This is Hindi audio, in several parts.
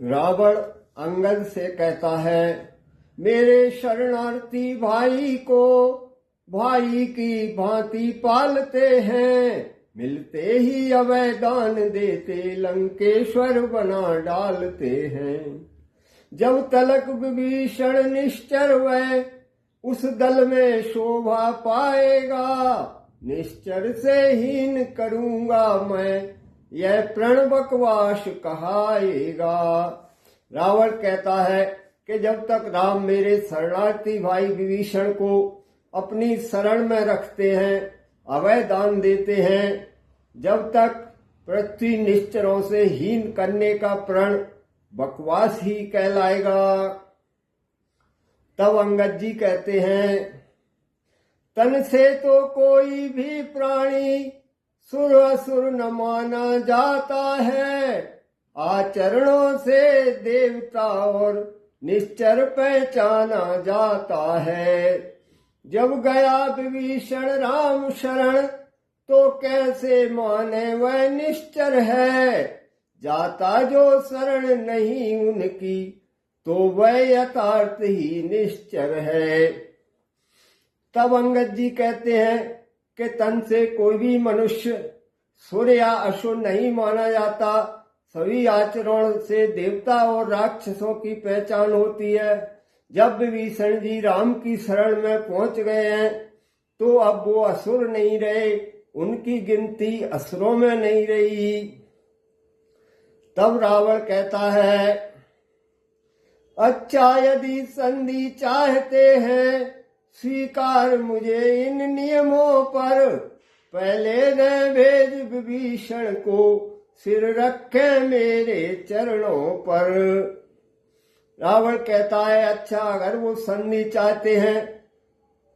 रावण अंगद से कहता है, मेरे शरणार्थी भाई को भाई की भांति पालते हैं, मिलते ही अभय दान देते लंकेश्वर बना डालते हैं। जब तलक विभीषण निश्चर वह उस दल में शोभा पाएगा, निश्चर से हीन करूंगा मैं यह प्रण बकवास कहाएगा। रावण कहता है कि जब तक राम मेरे शरणार्थी भाई विभीषण को अपनी शरण में रखते हैं, अभय दान देते हैं, जब तक पृथ्वी निश्चरों से हीन करने का प्रण बकवास ही कहलाएगा। तब अंगद जी कहते हैं, तन से तो कोई भी प्राणी सुर असुर न माना जाता है, आचरणों से देवता और निश्चर पहचाना जाता है। जब गया विभीषण राम शरण तो कैसे माने वह निश्चर है, जाता जो शरण नहीं उनकी तो वह यथार्थ ही निश्चर है। तब अंगद जी कहते हैं कि तन से कोई भी मनुष्य सुर या असुर नहीं माना जाता, सभी आचरण से देवता और राक्षसों की पहचान होती है। जब विभीषण जी राम की शरण में पहुंच गए हैं तो अब वो असुर नहीं रहे, उनकी गिनती असुरों में नहीं रही। तब रावण कहता है, अच्छा यदि संधि चाहते हैं स्वीकार मुझे इन नियमों पर, पहले न भेज विभीषण को सिर रखे मेरे चरणों पर। रावण कहता है, अच्छा अगर वो संधि चाहते हैं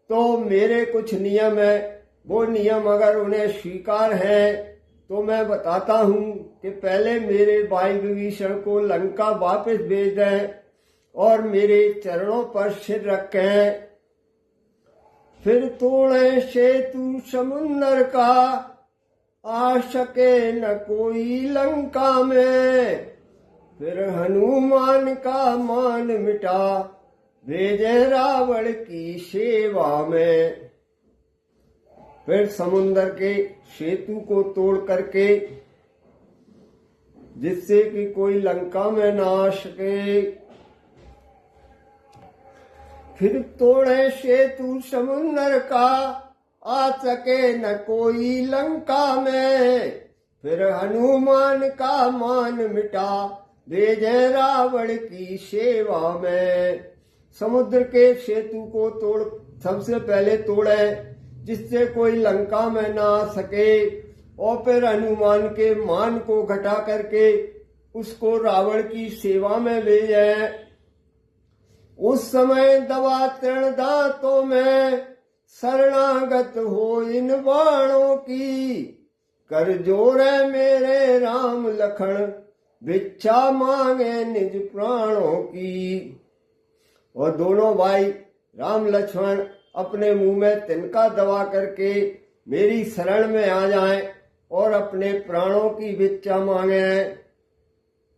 तो मेरे कुछ नियम है, वो नियम अगर उन्हें स्वीकार है तो मैं बताता हूँ कि पहले मेरे भाई विभीषण को लंका वापस भेज दें और मेरे चरणों पर सिर रखें, फिर तोड़े सेतु समुन्दर का, आ सके न कोई लंका में, फिर हनुमान का मान मिटा भेजे रावण की सेवा में। फिर समुन्दर के सेतु को तोड़ करके, जिससे कि कोई लंका में ना आ सके, फिर तोड़े सेतु समुन्दर का, आ सके न कोई लंका में, फिर हनुमान का मान मिटा भेजे रावण की सेवा में। समुद्र के सेतु को सबसे पहले तोड़े जिससे कोई लंका में ना आ सके, और फिर हनुमान के मान को घटा करके उसको रावण की सेवा में ले जाए। उस समय दबा तृण दांतों में शरणागत हो इन बाणों की, कर जोरे मेरे राम लखन भिक्षा मांगे निज प्राणों की। और दोनों भाई राम लक्ष्मण अपने मुंह में तिनका दबा करके मेरी शरण में आ जाएं और अपने प्राणों की भिक्षा मांगे।